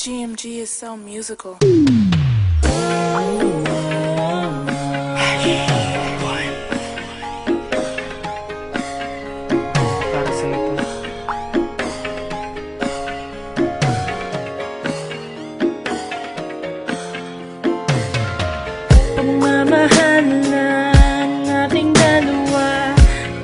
GMG is so musical. Para sa ito. Pagmamahalan nating dalawa,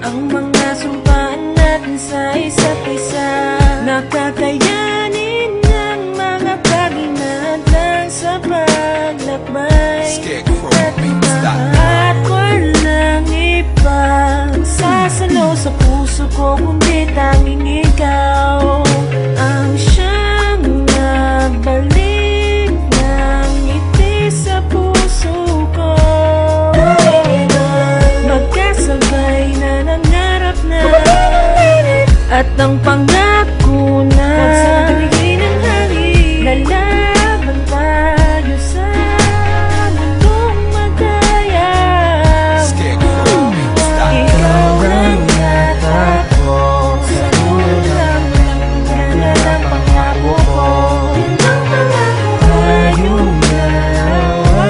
ang mga sumpaan natin sa isa't isa, nakakayanin ng mga paginadlang sa paglakbay at at walang ibang sasalo sa puso ko kundi tanging ikaw ang siyang nagbalik ng ngiti sa puso ko. Magkasabay na nangarap na at ang pangako na pagsabay ng hangin, lalaban tayo sa mundong madaya. Ikaw ang natakbo sa ulang ng pangako ko. Ang pangako tayong dalawa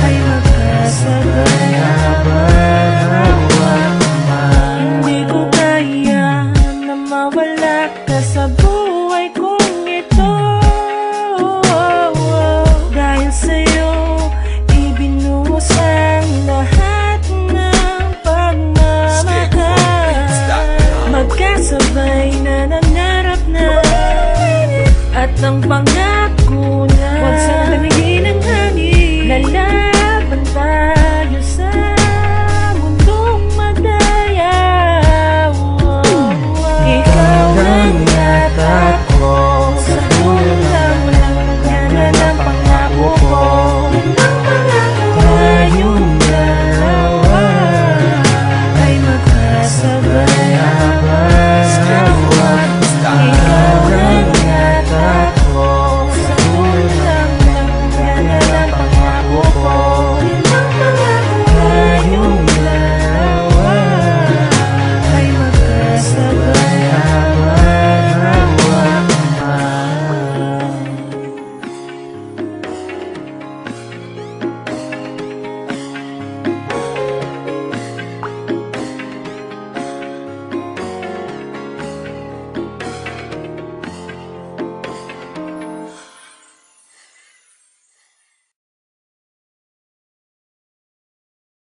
ay magkasabay habang hawak. Hindi ko kaya na mawala ka sa buhay kong ito. Dahil sa'yo ibinuhos ang lahat ng pagmamahal. Magkasabay na nangarap na at ang pangarap